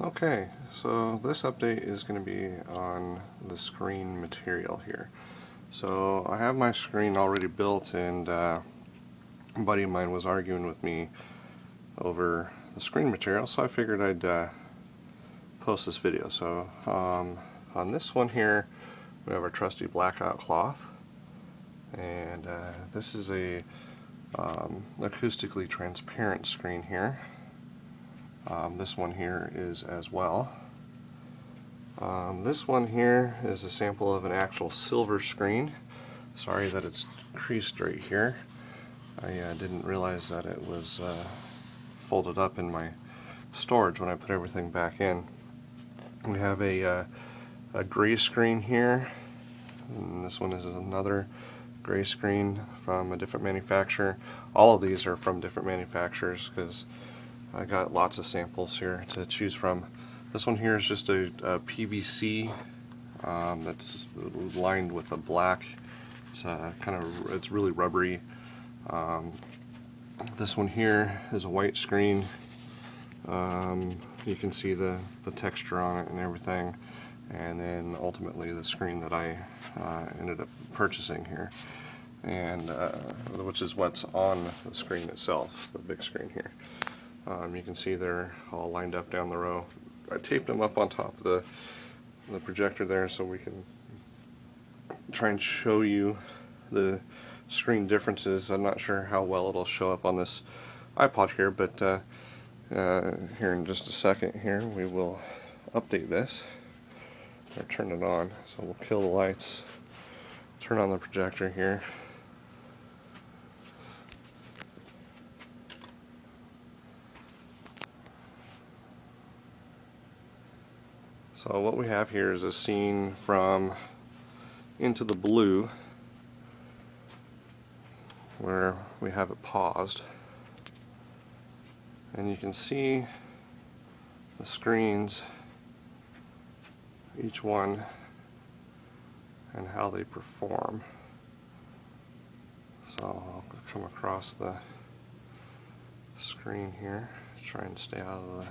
Okay, so this update is going to be on the screen material here. So I have my screen already built, and a buddy of mine was arguing with me over the screen material, so I figured I'd post this video. So on this one here we have our trusty blackout cloth, and this is a acoustically transparent screen here. This one here is as well. This one here is a sample of an actual silver screen. Sorry that it's creased right here. I didn't realize that it was folded up in my storage when I put everything back in. We have a gray screen here, and this one is another gray screen from a different manufacturer. All of these are from different manufacturers because I got lots of samples here to choose from. This one here is just a PVC that's lined with a black. It's it's really rubbery. This one here is a white screen. You can see the texture on it and everything, and then ultimately the screen that I ended up purchasing here, and which is what's on the screen itself, the big screen here. You can see they're all lined up down the row. I taped them up on top of the projector there so we can try and show you the screen differences. I'm not sure how well it'll show up on this iPod here, but here in just a second here we will update this or turn it on. So we'll kill the lights, turn on the projector here. So what we have here is a scene from Into the Blue, where we have it paused, and you can see the screens, each one, and how they perform. So I'll come across the screen here, try and stay out of the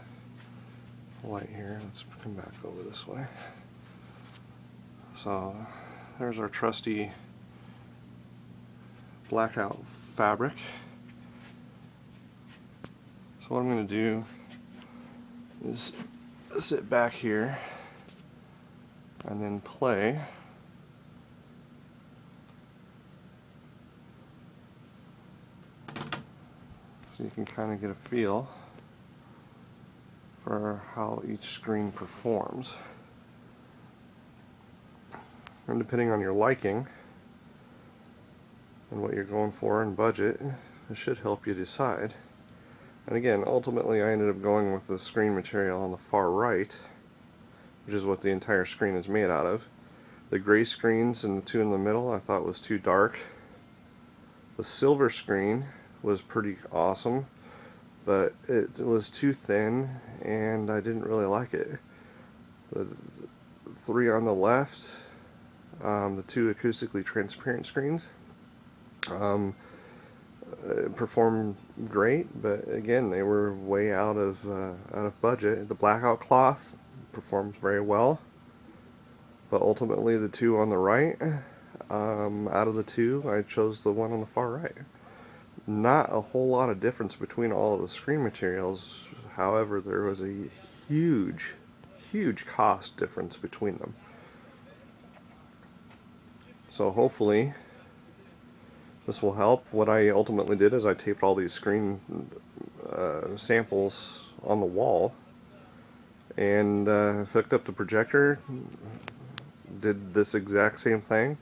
light here. Let's come back over this way. So there's our trusty blackout fabric. So what I'm going to do is sit back here and then play. So you can kind of get a feel for how each screen performs. And depending on your liking and what you're going for and budget, it should help you decide. And again, ultimately I ended up going with the screen material on the far right, which is what the entire screen is made out of. The gray screens and the two in the middle I thought was too dark. The silver screen was pretty awesome, but it was too thin and I didn't really like it. The three on the left, the two acoustically transparent screens, performed great, but again they were way out of budget. The blackout cloth performs very well, but ultimately the two on the right, out of the two I chose the one on the far right. Not a whole lot of difference between all of the screen materials. However, there was a huge cost difference between them. So hopefully this will help. What I ultimately did is I taped all these screen samples on the wall and hooked up the projector, did this exact same thing,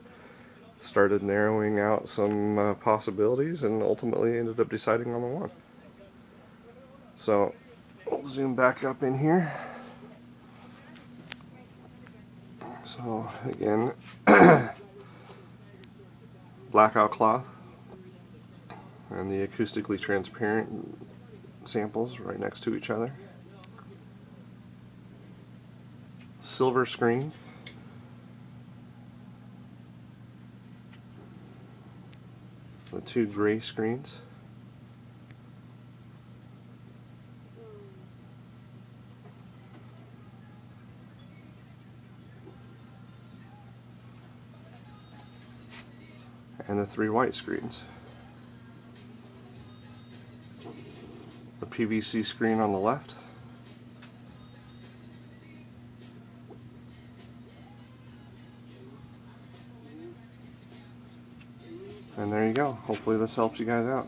started narrowing out some possibilities, and ultimately ended up deciding on the one. So I'll zoom back up in here. So again, blackout cloth and the acoustically transparent samples right next to each other. Silver screen. The two gray screens. and the 3 white screens. The PVC screen on the left, and there you go. Hopefully this helps you guys out.